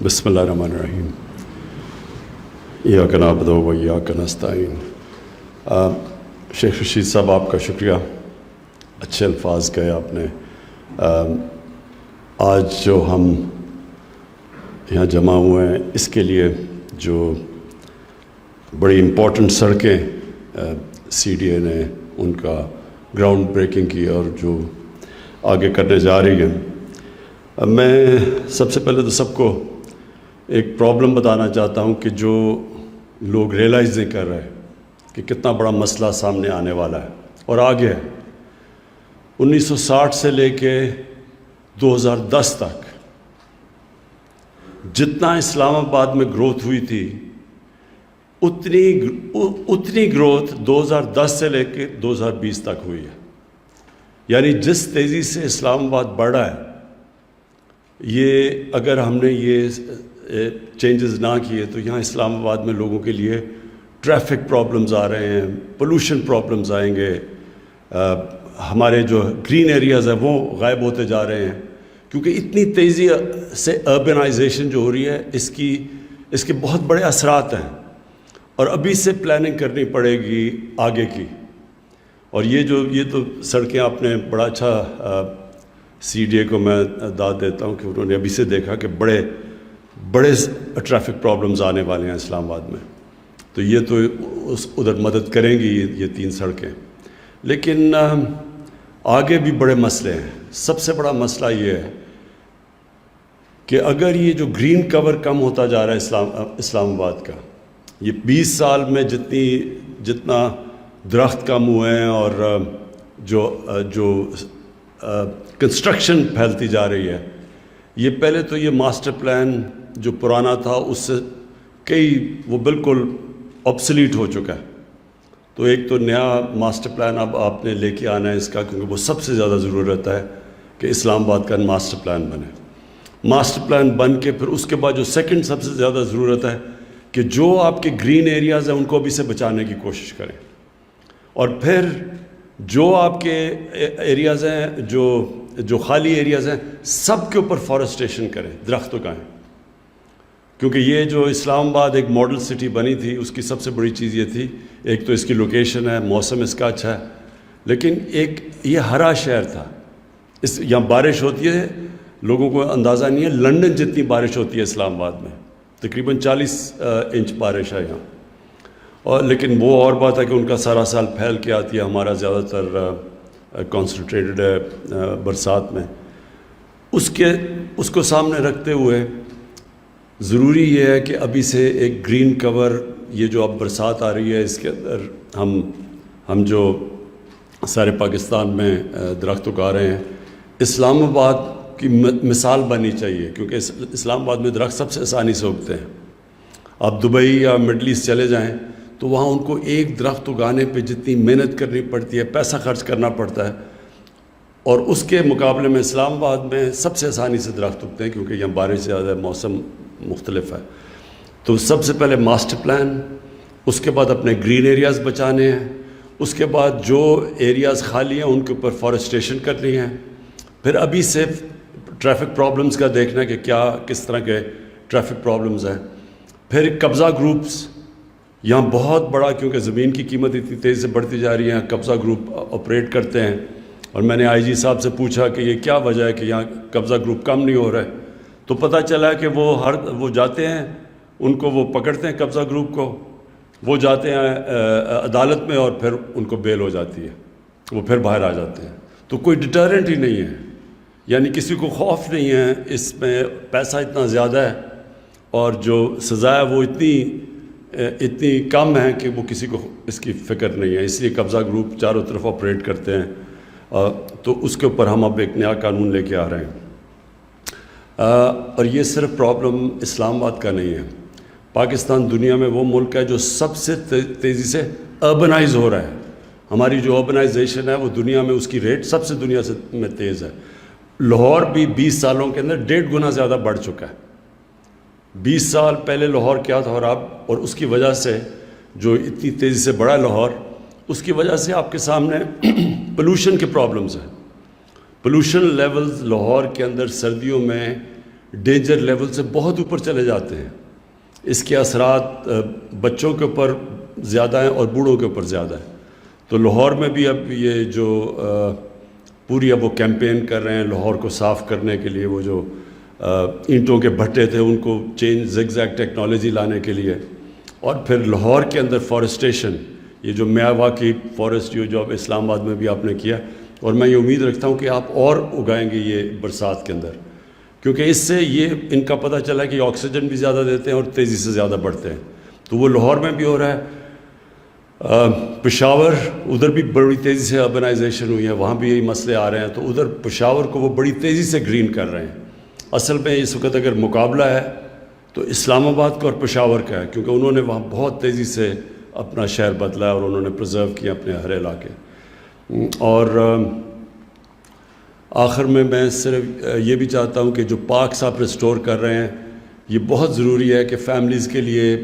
بسم اللہ الرحمن الرحیم ایاک نعبد و ایاک نستعین۔ شیخ رشید صاحب، آپ کا شکریہ، اچھے الفاظ کہے آپ نے۔ آج جو ہم یہاں جمع ہوئے ہیں اس کے لیے جو بڑی امپورٹنٹ سڑکیں سی ڈی اے نے ان کا گراؤنڈ بریکنگ کی اور جو آگے کرنے جا رہی ہیں، میں سب سے پہلے تو سب کو ایک پرابلم بتانا چاہتا ہوں کہ جو لوگ ریئلائز نہیں کر رہے کہ کتنا بڑا مسئلہ سامنے آنے والا ہے اور آگے ہے۔ 1960 سے لے کے 2010 تک جتنا اسلام آباد میں گروتھ ہوئی تھی اتنی گروتھ 2010 سے لے کے 2020 تک ہوئی ہے۔ یعنی جس تیزی سے اسلام آباد بڑھا ہے، یہ اگر ہم نے یہ چینجز نہ کیے تو یہاں اسلام آباد میں لوگوں کے لیے ٹریفک پرابلمز آ رہے ہیں، پولوشن پرابلمز آئیں گے، ہمارے جو گرین ایریاز ہیں وہ غائب ہوتے جا رہے ہیں، کیونکہ اتنی تیزی سے اربنائزیشن جو ہو رہی ہے اس کے بہت بڑے اثرات ہیں، اور ابھی سے پلاننگ کرنی پڑے گی آگے کی۔ اور یہ تو سڑکیں آپ نے بڑا اچھا سی ڈی اے کو میں داد دیتا ہوں کہ انہوں نے ابھی سے دیکھا کہ بڑے ٹریفک پرابلمز آنے والے ہیں اسلام آباد میں، تو یہ تو ادھر مدد کریں گی یہ 3 سڑکیں۔ لیکن آگے بھی بڑے مسئلے ہیں۔ سب سے بڑا مسئلہ یہ ہے کہ اگر یہ جو گرین کور کم ہوتا جا رہا ہے اسلام آباد کا، یہ 20 سال میں جتنا درخت کم ہوئے ہیں اور جو کنسٹرکشن پھیلتی جا رہی ہے، یہ پہلے تو یہ ماسٹر پلان جو پرانا تھا اس سے وہ بالکل آبسلیٹ ہو چکا ہے۔ تو ایک تو نیا ماسٹر پلان اب آپ نے لے کے آنا ہے اس کا، کیونکہ وہ سب سے زیادہ ضرورت ہے کہ اسلام آباد کا ماسٹر پلان بنے۔ ماسٹر پلان بن کے پھر اس کے بعد جو سیکنڈ سب سے زیادہ ضرورت ہے کہ جو آپ کے گرین ایریاز ہیں ان کو ابھی سے بچانے کی کوشش کریں، اور پھر جو آپ کے ایریاز ہیں جو خالی ایریاز ہیں سب کے اوپر فارسٹیشن کریں، درخت اگائیں، کیونکہ یہ جو اسلام آباد ایک ماڈل سٹی بنی تھی اس کی سب سے بڑی چیز یہ تھی، ایک تو اس کی لوکیشن ہے، موسم اس کا اچھا ہے، لیکن ایک یہ ہرا شہر تھا، یہاں بارش ہوتی ہے، لوگوں کو اندازہ نہیں ہے لنڈن جتنی بارش ہوتی ہے اسلام آباد میں، تقریباً 40 انچ بارش ہے یہاں، اور لیکن وہ اور بات ہے کہ ان کا سارا سال پھیل کے آتی ہے، ہمارا زیادہ تر کانسنٹریٹڈ ہے برسات میں۔ اس کو سامنے رکھتے ہوئے ضروری یہ ہے کہ ابھی سے ایک گرین کور، یہ جو اب برسات آ رہی ہے اس کے اندر ہم جو سارے پاکستان میں درخت اگا رہے ہیں، اسلام آباد کی مثال بننی چاہیے، کیونکہ اسلام آباد میں درخت سب سے آسانی سے اگتے ہیں۔ آپ دبئی یا مڈل ایسٹ چلے جائیں تو وہاں ان کو ایک درخت اگانے پہ جتنی محنت کرنی پڑتی ہے، پیسہ خرچ کرنا پڑتا ہے، اور اس کے مقابلے میں اسلام آباد میں سب سے آسانی سے درخت اگتے ہیں، کیونکہ یہاں بارش زیادہ ہے، موسم مختلف ہے۔ تو سب سے پہلے ماسٹر پلان، اس کے بعد اپنے گرین ایریاز بچانے ہیں، اس کے بعد جو ایریاز خالی ہیں ان کے اوپر فارسٹیشن کرنی ہے، پھر ابھی سے ٹریفک پرابلمز کا دیکھنا کہ کس طرح کے ٹریفک پرابلمز ہیں، پھر قبضہ گروپس یہاں بہت بڑا، کیونکہ زمین کی قیمت اتنی تیزی سے بڑھتی جا رہی ہے، قبضہ گروپ آپریٹ کرتے ہیں، اور میں نے آئی جی صاحب سے پوچھا کہ یہ کیا وجہ ہے کہ یہاں قبضہ گروپ کم نہیں ہو رہے، تو پتہ چلا کہ وہ جاتے ہیں، ان کو وہ پکڑتے ہیں قبضہ گروپ کو، وہ جاتے ہیں عدالت میں اور پھر ان کو بیل ہو جاتی ہے، وہ پھر باہر آ جاتے ہیں۔ تو کوئی ڈیٹرنٹ ہی نہیں ہے، یعنی کسی کو خوف نہیں ہے، اس میں پیسہ اتنا زیادہ ہے اور جو سزا ہے وہ اتنی کم ہے کہ وہ کسی کو اس کی فکر نہیں ہے، اس لیے قبضہ گروپ چاروں طرف آپریٹ کرتے ہیں، تو اس کے اوپر ہم اب ایک نیا قانون لے کے آ رہے ہیں۔ اور یہ صرف پرابلم اسلام آباد کا نہیں ہے، پاکستان دنیا میں وہ ملک ہے جو سب سے تیزی سے اربنائز ہو رہا ہے۔ ہماری جو اربنائزیشن ہے وہ دنیا میں اس کی ریٹ سب سے دنیا میں تیز ہے۔ لاہور بھی 20 سالوں کے اندر 1.5 گنا زیادہ بڑھ چکا ہے۔ 20 سال پہلے لاہور کیا تھا اور اس کی وجہ سے جو اتنی تیزی سے بڑھا لاہور، اس کی وجہ سے آپ کے سامنے پولوشن کے پرابلمز ہیں۔ پولوشن لیولز لاہور کے اندر سردیوں میں ڈینجر لیول سے بہت اوپر چلے جاتے ہیں. اس کے اثرات بچوں کے اوپر زیادہ ہیں اور بوڑھوں کے اوپر زیادہ ہیں. تو لاہور میں بھی اب یہ جو پوری اب وہ کیمپین کر رہے ہیں لاہور کو صاف کرنے کے لیے، وہ جو اینٹوں کے بھٹے تھے ان کو چینج زگ زیگ ٹیکنالوجی لانے کے لیے، اور پھر لاہور کے اندر فارسٹیشن، یہ جو میاواکی فارسٹ جو اب اسلام آباد میں بھی آپ نے کیا، اور میں یہ امید رکھتا ہوں کہ آپ اور اگائیں گے یہ برسات کے اندر، کیونکہ اس سے یہ ان کا پتہ چلا کہ آکسیجن بھی زیادہ دیتے ہیں اور تیزی سے زیادہ بڑھتے ہیں. تو وہ لاہور میں بھی ہو رہا ہے. پشاور ادھر بھی بڑی تیزی سے اربنائزیشن ہوئی ہے، وہاں بھی یہی مسئلے آ رہے ہیں. تو ادھر پشاور کو وہ بڑی تیزی سے گرین کر رہے ہیں. اصل میں اس وقت اگر مقابلہ ہے تو اسلام آباد کا اور پشاور کا ہے، کیونکہ انہوں نے وہاں بہت تیزی سے اپنا شہر بدلا ہے اور انہوں نے پرزرو کیا اپنے ہر علاقے. اور آخر میں صرف یہ بھی چاہتا ہوں کہ جو پارکس آپ ریسٹور کر رہے ہیں، یہ بہت ضروری ہے کہ فیملیز کے لیے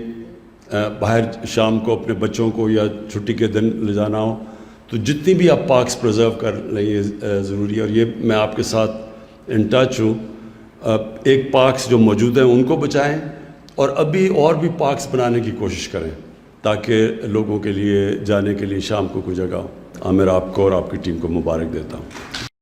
باہر شام کو اپنے بچوں کو یا چھٹی کے دن لے جانا ہو تو جتنی بھی آپ پارکس پرزرو کر لیں یہ ضروری ہے. اور یہ میں آپ کے ساتھ ان ٹچ ہوں. ایک پارکس جو موجود ہیں ان کو بچائیں، اور ابھی اور بھی پارکس بنانے کی کوشش کریں تاکہ لوگوں کے لیے جانے کے لیے شام کو کوئی جگہ ہو. میں آپ کو اور آپ کی ٹیم کو مبارک دیتا ہوں.